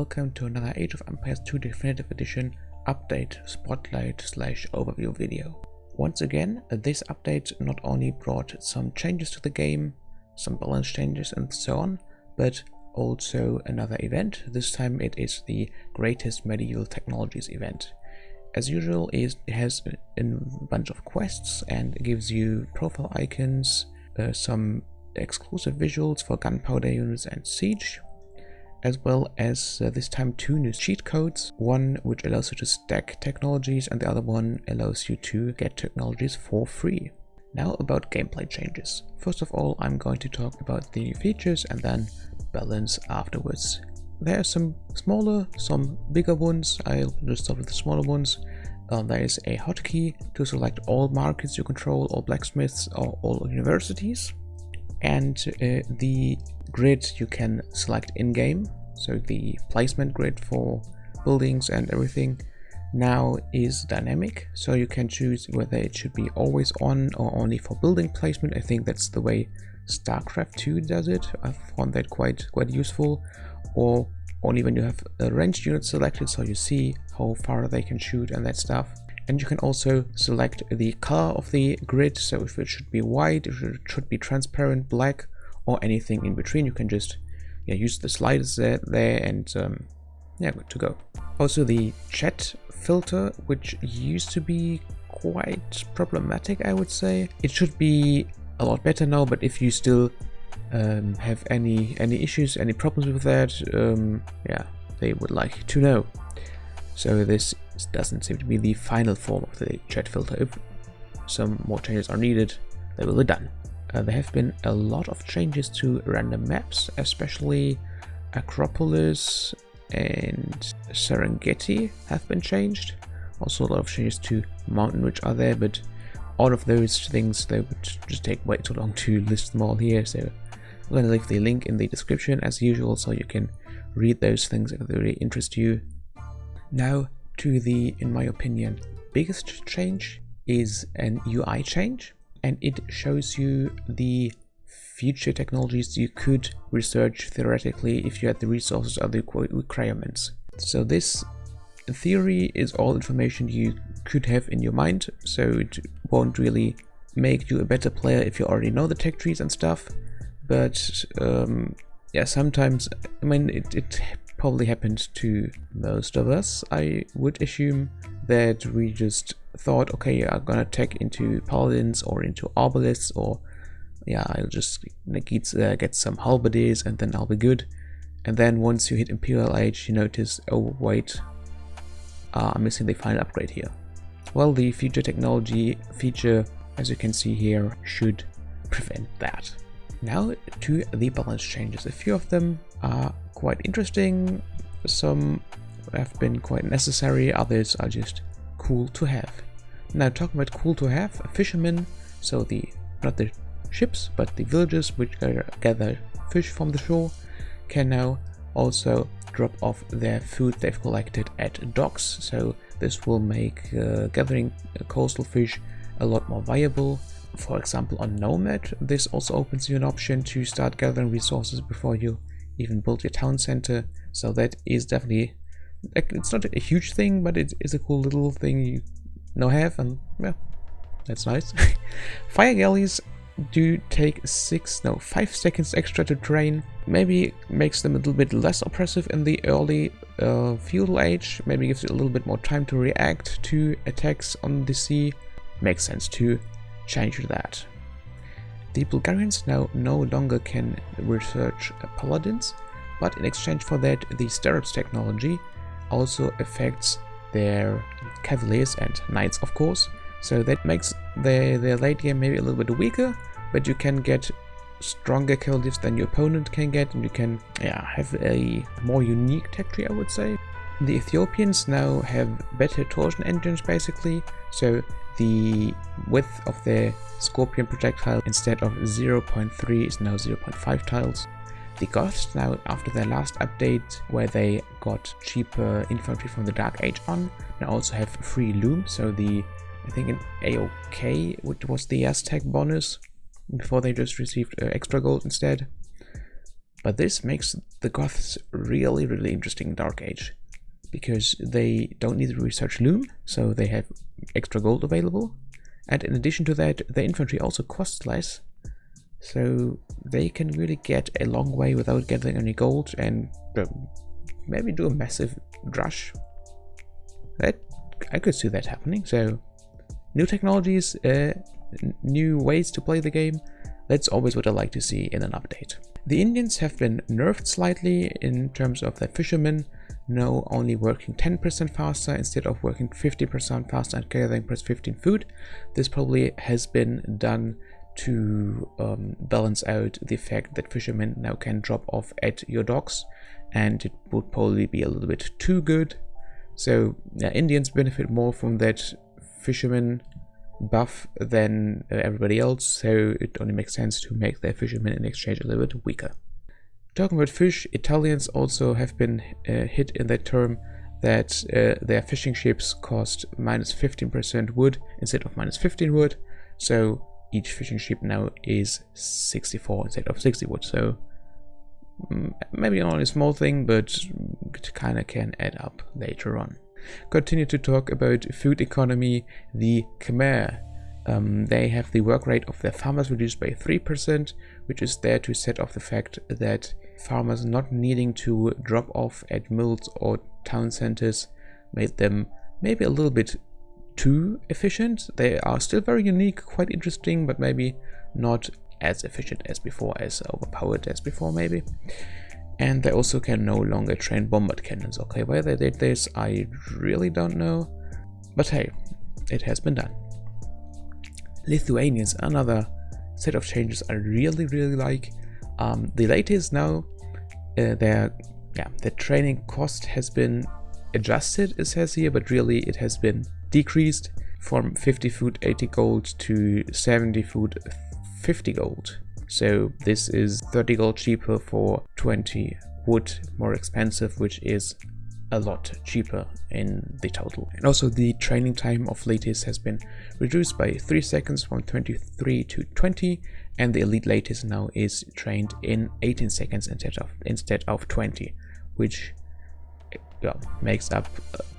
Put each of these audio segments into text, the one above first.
welcome to another Age of Empires 2 Definitive Edition update spotlight / overview video. Once again, this update not only brought some changes to the game, some balance changes and so on, but also another event. This time it is the Greatest Medieval Technologies event. As usual, it has a bunch of quests and gives you profile icons, some exclusive visuals for gunpowder units and siege, as well as this time two new cheat codes, one which allows you to stack technologies and the other one allows you to get technologies for free. Now about gameplay changes. First of all, I'm going to talk about the new features and then balance afterwards. There are some smaller, some bigger ones. I'll just start with the smaller ones. There is a hotkey to select all markets you control, all blacksmiths or all universities. And the grid you can select in-game, so the placement grid for buildings and everything now is dynamic, so you can choose whether it should be always on or only for building placement. I think that's the way StarCraft 2 does it. I found that quite useful, or only when you have a ranged unit selected, so you see how far they can shoot and that stuff. And you can also select the color of the grid, so if it should be white, if it should be transparent, black, or anything in between. You can just use the sliders there and good to go. Also the chat filter, which used to be quite problematic, I would say. It should be a lot better now, but if you still have any issues, any problems with that, they would like to know. So this doesn't seem to be the final form of the chat filter. If some more changes are needed, they will be done. There have been a lot of changes to random maps, especially Acropolis and Serengeti have been changed. Also a lot of changes to Mountain Ridge are there, but all of those things, they would just take way too long to list them all here, so I'm going to leave the link in the description as usual, so you can read those things if they really interest you. Now to the, in my opinion, biggest change is an UI change, and it shows you the future technologies you could research theoretically if you had the resources or the requirements. So this, in theory, is all information you could have in your mind, so it won't really make you a better player if you already know the tech trees and stuff. But sometimes, I mean, it probably happened to most of us. I would assume that we just thought, okay, I'm gonna tech into paladins or into arbalists, or I'll just get some halberdiers and then I'll be good. And then once you hit Imperial Age, you notice, oh wait, I'm missing the final upgrade here. Well, the future technology feature, as you can see here, should prevent that. Now to the balance changes. A few of them are quite interesting, some have been quite necessary, others are just cool to have. Now talking about cool to have, fishermen, so not the ships but the villages which gather fish from the shore, can now also drop off their food they've collected at docks, so this will make gathering coastal fish a lot more viable. For example, on Nomad, this also opens you an option to start gathering resources before you even build your town center, so that is definitely, it's not a huge thing, but it is a cool little thing you now have, and that's nice. Fire galleys do take 5 seconds extra to train. Maybe makes them a little bit less oppressive in the early feudal age, maybe gives you a little bit more time to react to attacks on the sea. Makes sense to change that. The Bulgarians now no longer can research paladins, but in exchange for that, the stirrups technology also affects their cavaliers and knights, of course. So that makes their late game maybe a little bit weaker, but you can get stronger cavaliers than your opponent can get, and you can have a more unique tech tree, I would say. The Ethiopians now have better torsion engines basically, so the width of their scorpion projectile instead of 0.3 is now 0.5 tiles. The Goths now, after their last update where they got cheaper infantry from the Dark Age on, now also have free loom, so I think in AOK, which was the Aztec bonus, before they just received extra gold instead. But this makes the Goths really, really interesting in Dark Age, because they don't need to research loom, so they have extra gold available. And in addition to that, the infantry also costs less, so they can really get a long way without getting any gold, and maybe do a massive rush. That I could see that happening. So new technologies, new ways to play the game. That's always what I like to see in an update. The Indians have been nerfed slightly in terms of their fishermen, now only working 10% faster instead of working 50% faster and gathering plus 15 food. This probably has been done to balance out the fact that fishermen now can drop off at your docks, and it would probably be a little bit too good. So Indians benefit more from that fisherman buff than everybody else, so it only makes sense to make their fishermen in exchange a little bit weaker. Talking about fish, Italians also have been hit in that term that their fishing ships cost minus 15% wood instead of minus 15 wood, so each fishing ship now is 64 instead of 60 wood. So maybe only a small thing, but it kind of can add up later on. Continue to talk about food economy. The Khmer, they have the work rate of their farmers reduced by 3%, which is there to set off the fact that farmers not needing to drop off at mills or town centers made them maybe a little bit too efficient. They are still very unique, quite interesting, but maybe not as efficient as before, as overpowered as before maybe. And they also can no longer train bombard cannons. Okay, why they did this, I really don't know. But hey, it has been done. Lithuanians, another set of changes I really like. The latest now, their training cost has been adjusted, it says here, but really it has been decreased from 50 food 80 gold to 70 food 50 gold. So this is 30 gold cheaper for 20 wood more expensive, which is a lot cheaper in the total. And also the training time of Lattice has been reduced by 3 seconds from 23 to 20, and the elite Lattice now is trained in 18 seconds instead of 20, which makes up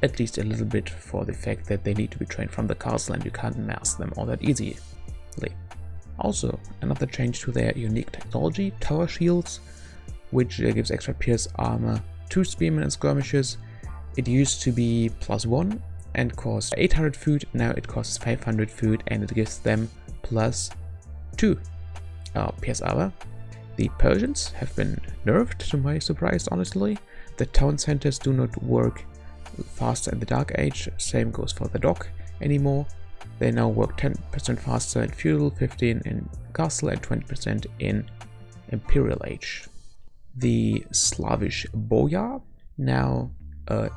at least a little bit for the fact that they need to be trained from the castle and you can't mass them all that easily. Also, another change to their unique technology, tower shields, which gives extra pierce armor to spearmen and skirmishers. It used to be +1 and cost 800 food, now it costs 500 food and it gives them +2 pierce armor. The Persians have been nerfed, to my surprise, honestly. The town centers do not work faster in the Dark Age, same goes for the dock anymore. They now work 10% faster in Feudal, 15% in Castle, and 20% in Imperial Age. The Slavish Boyar now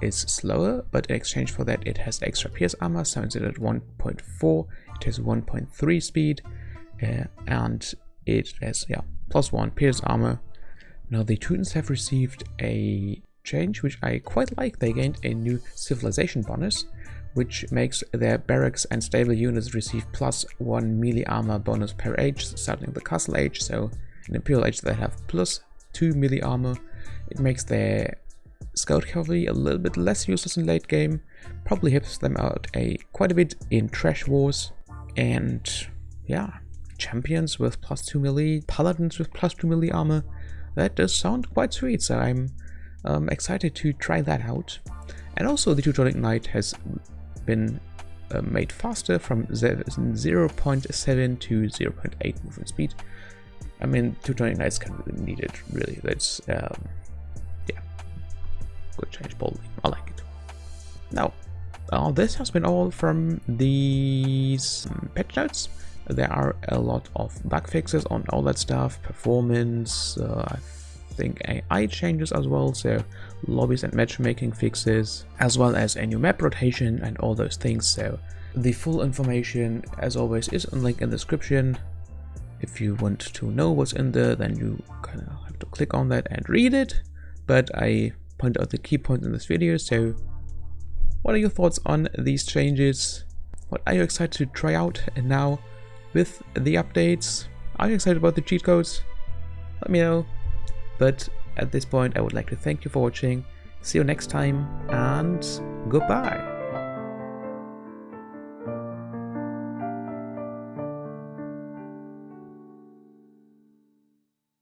is slower, but in exchange for that it has extra pierce armor, so instead of 1.4 it has 1.3 speed, and it has +1 pierce armor. Now the Teutons have received a change which I quite like. They gained a new civilization bonus, which makes their barracks and stable units receive +1 melee armor bonus per age, starting in the Castle Age. So in Imperial Age they have +2 melee armor. It makes their scout cavalry a little bit less useless in late game, probably helps them out quite a bit in trash wars, and champions with +2 melee, paladins with +2 melee armor. That does sound quite sweet, so I'm excited to try that out. And also the Teutonic Knight has been made faster from 0.7 to 0.8 movement speed. I mean, Teutonic Knights can really need it, really. That's, good change, boldly. I like it. Now, this has been all from these patch notes. There are a lot of bug fixes on all that stuff, performance, I think AI changes as well, so lobbies and matchmaking fixes, as well as a new map rotation and all those things. So the full information, as always, is on link in the description. If you want to know what's in there, then you kind of have to click on that and read it, but I point out the key points in this video. So what are your thoughts on these changes? What are you excited to try out and now with the updates? Are you excited about the cheat codes? Let me know. But at this point, I would like to thank you for watching. See you next time, and goodbye.